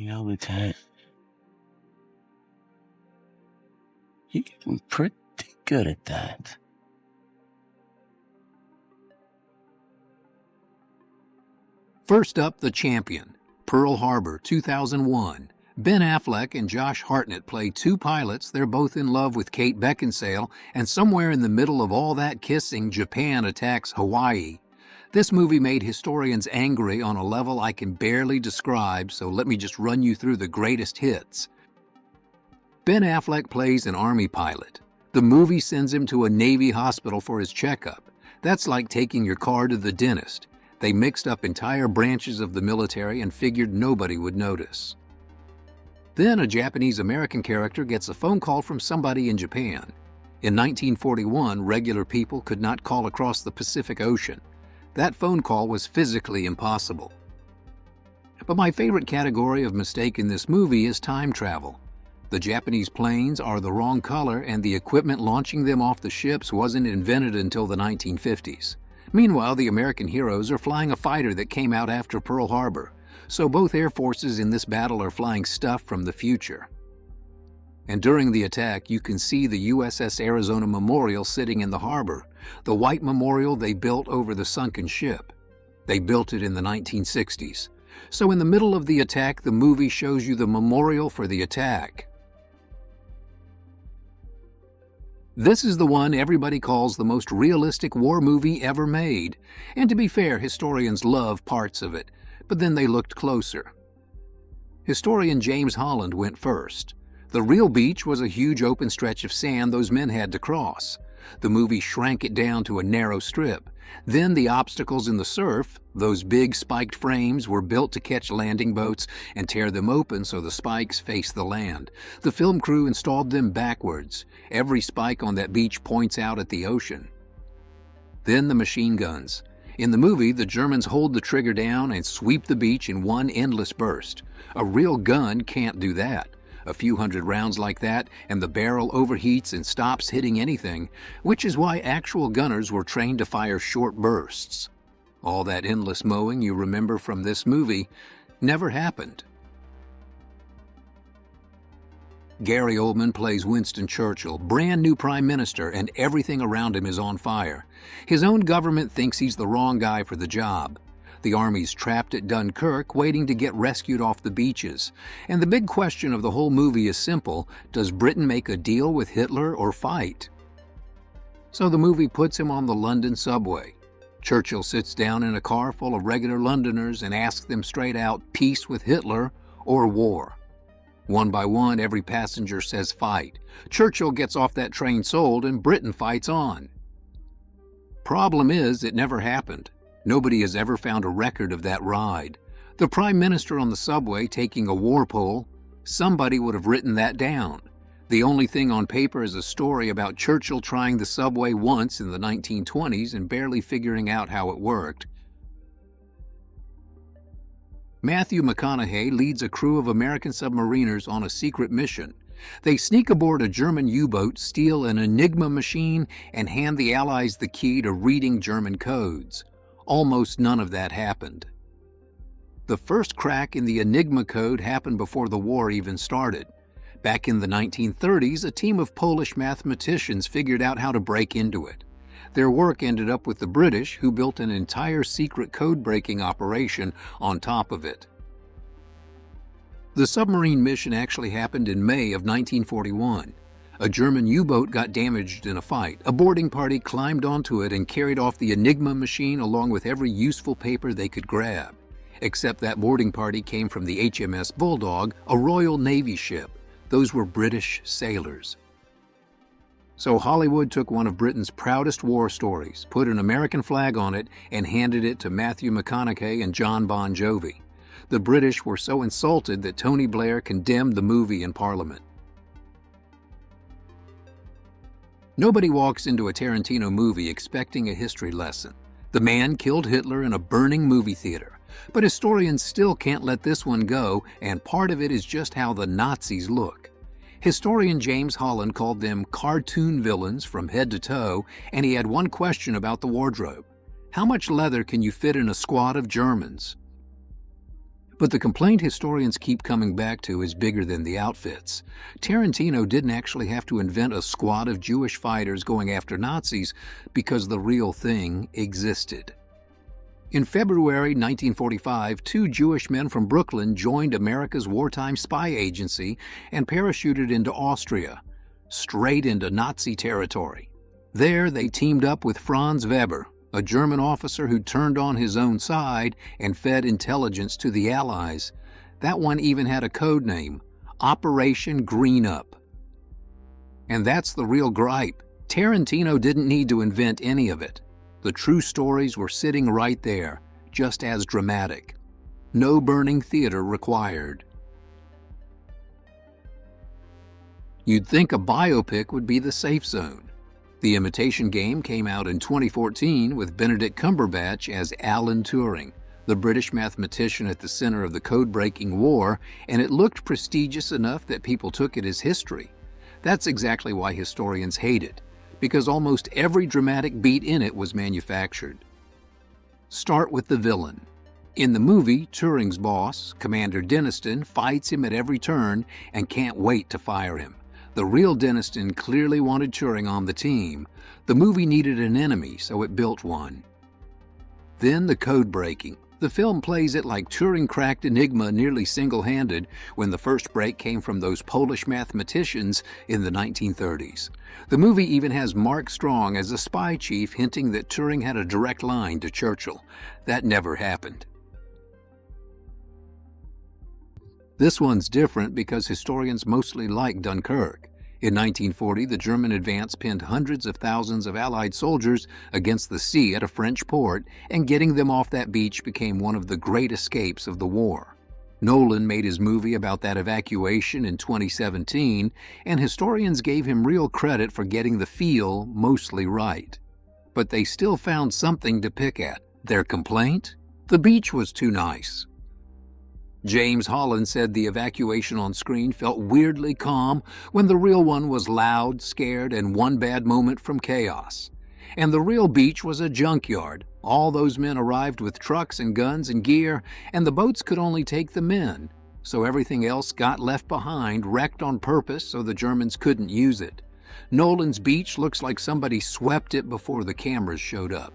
Lieutenant, you're getting pretty good at that. First up, The Champion, Pearl Harbor, 2001. Ben Affleck and Josh Hartnett play two pilots. They're both in love with Kate Beckinsale, and somewhere in the middle of all that kissing, Japan attacks Hawaii. This movie made historians angry on a level I can barely describe, so let me just run you through the greatest hits. Ben Affleck plays an Army pilot. The movie sends him to a Navy hospital for his checkup. That's like taking your car to the dentist. They mixed up entire branches of the military and figured nobody would notice. Then a Japanese-American character gets a phone call from somebody in Japan. In 1941, regular people could not call across the Pacific Ocean. That phone call was physically impossible. But my favorite category of mistake in this movie is time travel. The Japanese planes are the wrong color, and the equipment launching them off the ships wasn't invented until the 1950s. Meanwhile, the American heroes are flying a fighter that came out after Pearl Harbor, so both air forces in this battle are flying stuff from the future. And during the attack, you can see the USS Arizona Memorial sitting in the harbor, the white memorial they built over the sunken ship. They built it in the 1960s. So in the middle of the attack, the movie shows you the memorial for the attack. This is the one everybody calls the most realistic war movie ever made. And to be fair, historians love parts of it, but then they looked closer. Historian James Holland went first. The real beach was a huge open stretch of sand those men had to cross. The movie shrank it down to a narrow strip. Then the obstacles in the surf, those big spiked frames, were built to catch landing boats and tear them open so the spikes faced the land. The film crew installed them backwards. Every spike on that beach points out at the ocean. Then the machine guns. In the movie, the Germans hold the trigger down and sweep the beach in one endless burst. A real gun can't do that. A few hundred rounds like that, and the barrel overheats and stops hitting anything, which is why actual gunners were trained to fire short bursts. All that endless mowing you remember from this movie never happened. Gary Oldman plays Winston Churchill, brand new prime minister, and everything around him is on fire. His own government thinks he's the wrong guy for the job. The army's trapped at Dunkirk, waiting to get rescued off the beaches. And the big question of the whole movie is simple: does Britain make a deal with Hitler or fight? So the movie puts him on the London subway. Churchill sits down in a car full of regular Londoners and asks them straight out, peace with Hitler or war? One by one, every passenger says fight. Churchill gets off that train sold, and Britain fights on. Problem is, it never happened. Nobody has ever found a record of that ride. The Prime Minister on the subway taking a war poll, somebody would have written that down. The only thing on paper is a story about Churchill trying the subway once in the 1920s and barely figuring out how it worked. Matthew McConaughey leads a crew of American submariners on a secret mission. They sneak aboard a German U-boat, steal an Enigma machine, and hand the Allies the key to reading German codes. Almost none of that happened. The first crack in the Enigma code happened before the war even started. Back in the 1930s, a team of Polish mathematicians figured out how to break into it. Their work ended up with the British, who built an entire secret code-breaking operation on top of it. The submarine mission actually happened in May of 1941. A German U-boat got damaged in a fight. A boarding party climbed onto it and carried off the Enigma machine along with every useful paper they could grab. Except that boarding party came from the HMS Bulldog, a Royal Navy ship. Those were British sailors. So Hollywood took one of Britain's proudest war stories, put an American flag on it, and handed it to Matthew McConaughey and John Bon Jovi. The British were so insulted that Tony Blair condemned the movie in Parliament. Nobody walks into a Tarantino movie expecting a history lesson. The man killed Hitler in a burning movie theater. But historians still can't let this one go, and part of it is just how the Nazis look. Historian James Holland called them cartoon villains from head to toe, and he had one question about the wardrobe. How much leather can you fit in a squad of Germans? But the complaint historians keep coming back to is bigger than the outfits. Tarantino didn't actually have to invent a squad of Jewish fighters going after Nazis because the real thing existed. In February 1945, 2 Jewish men from Brooklyn joined America's wartime spy agency and parachuted into Austria, straight into Nazi territory. There, they teamed up with Franz Weber, a German officer who turned on his own side and fed intelligence to the Allies. That one even had a code name, Operation Green Up. And that's the real gripe. Tarantino didn't need to invent any of it. The true stories were sitting right there, just as dramatic. No burning theater required. You'd think a biopic would be the safe zone. The Imitation Game came out in 2014 with Benedict Cumberbatch as Alan Turing, the British mathematician at the center of the code-breaking war, and it looked prestigious enough that people took it as history. That's exactly why historians hate it, because almost every dramatic beat in it was manufactured. Start with the villain. In the movie, Turing's boss, Commander Denniston, fights him at every turn and can't wait to fire him. The real Denniston clearly wanted Turing on the team. The movie needed an enemy, so it built one. Then the code breaking. The film plays it like Turing cracked Enigma nearly single-handed when the first break came from those Polish mathematicians in the 1930s. The movie even has Mark Strong as a spy chief hinting that Turing had a direct line to Churchill. That never happened. This one's different because historians mostly like Dunkirk. In 1940, the German advance pinned hundreds of thousands of Allied soldiers against the sea at a French port, and getting them off that beach became one of the great escapes of the war. Nolan made his movie about that evacuation in 2017, and historians gave him real credit for getting the feel mostly right. But they still found something to pick at. Their complaint? The beach was too nice. James Holland said the evacuation on screen felt weirdly calm when the real one was loud, scared, and one bad moment from chaos. And the real beach was a junkyard. All those men arrived with trucks and guns and gear, and the boats could only take the men. So everything else got left behind, wrecked on purpose so the Germans couldn't use it. Nolan's beach looks like somebody swept it before the cameras showed up.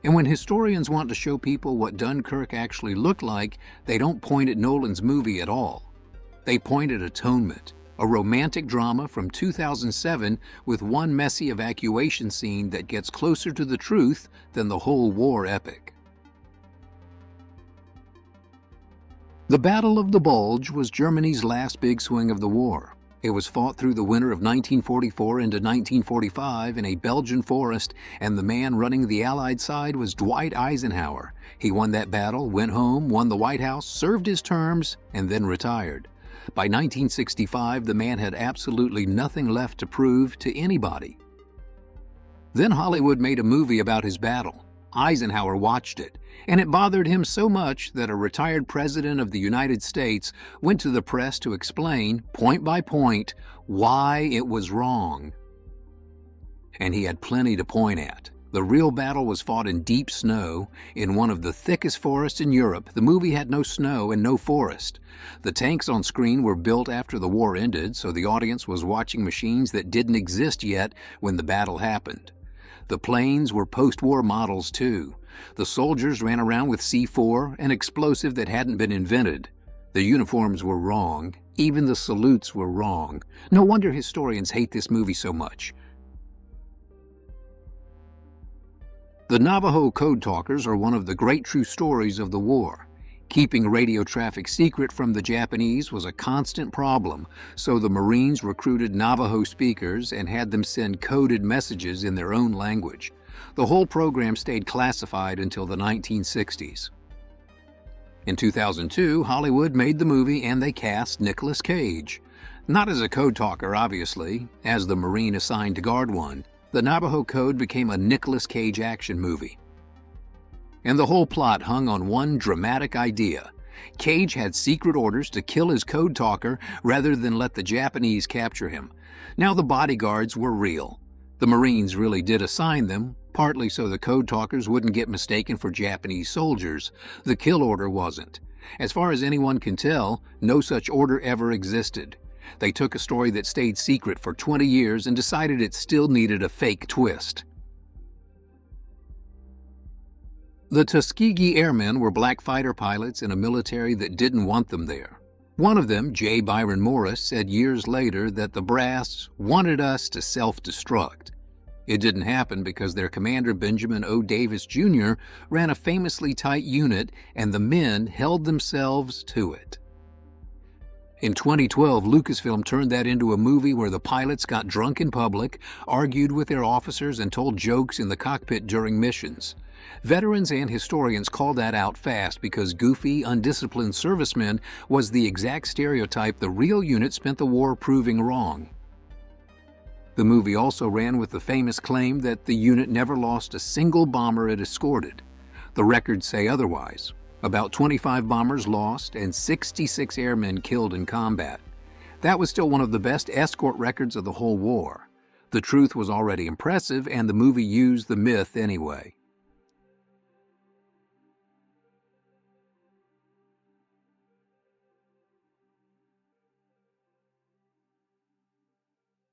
And when historians want to show people what Dunkirk actually looked like, they don't point at Nolan's movie at all. They point at Atonement, a romantic drama from 2007 with one messy evacuation scene that gets closer to the truth than the whole war epic. The Battle of the Bulge was Germany's last big swing of the war. It was fought through the winter of 1944 into 1945 in a Belgian forest, and the man running the Allied side was Dwight Eisenhower. He won that battle, went home, won the White House, served his terms, and then retired. By 1965, the man had absolutely nothing left to prove to anybody. Then Hollywood made a movie about his battle. Eisenhower watched it, and it bothered him so much that a retired president of the United States went to the press to explain, point by point, why it was wrong. And he had plenty to point at. The real battle was fought in deep snow, in one of the thickest forests in Europe. The movie had no snow and no forest. The tanks on screen were built after the war ended, so the audience was watching machines that didn't exist yet when the battle happened. The planes were post-war models too. The soldiers ran around with C4, an explosive that hadn't been invented. The uniforms were wrong. Even the salutes were wrong. No wonder historians hate this movie so much. The Navajo Code Talkers are one of the great true stories of the war. Keeping radio traffic secret from the Japanese was a constant problem, so the Marines recruited Navajo speakers and had them send coded messages in their own language. The whole program stayed classified until the 1960s. In 2002, Hollywood made the movie and they cast Nicolas Cage. Not as a code talker, obviously, as the Marine assigned to guard one. The Navajo Code became a Nicolas Cage action movie. And the whole plot hung on one dramatic idea. Cage had secret orders to kill his code talker rather than let the Japanese capture him. Now the bodyguards were real. The Marines really did assign them, partly so the code talkers wouldn't get mistaken for Japanese soldiers. The kill order wasn't. As far as anyone can tell, no such order ever existed. They took a story that stayed secret for 20 years and decided it still needed a fake twist. The Tuskegee Airmen were black fighter pilots in a military that didn't want them there. One of them, J. Byron Morris, said years later that the brass wanted us to self-destruct. It didn't happen because their commander, Benjamin O. Davis, Jr., ran a famously tight unit, and the men held themselves to it. In 2012, Lucasfilm turned that into a movie where the pilots got drunk in public, argued with their officers, and told jokes in the cockpit during missions. Veterans and historians called that out fast because goofy, undisciplined servicemen was the exact stereotype the real unit spent the war proving wrong. The movie also ran with the famous claim that the unit never lost a single bomber it escorted. The records say otherwise. About 25 bombers lost and 66 airmen killed in combat. That was still one of the best escort records of the whole war. The truth was already impressive, and the movie used the myth anyway.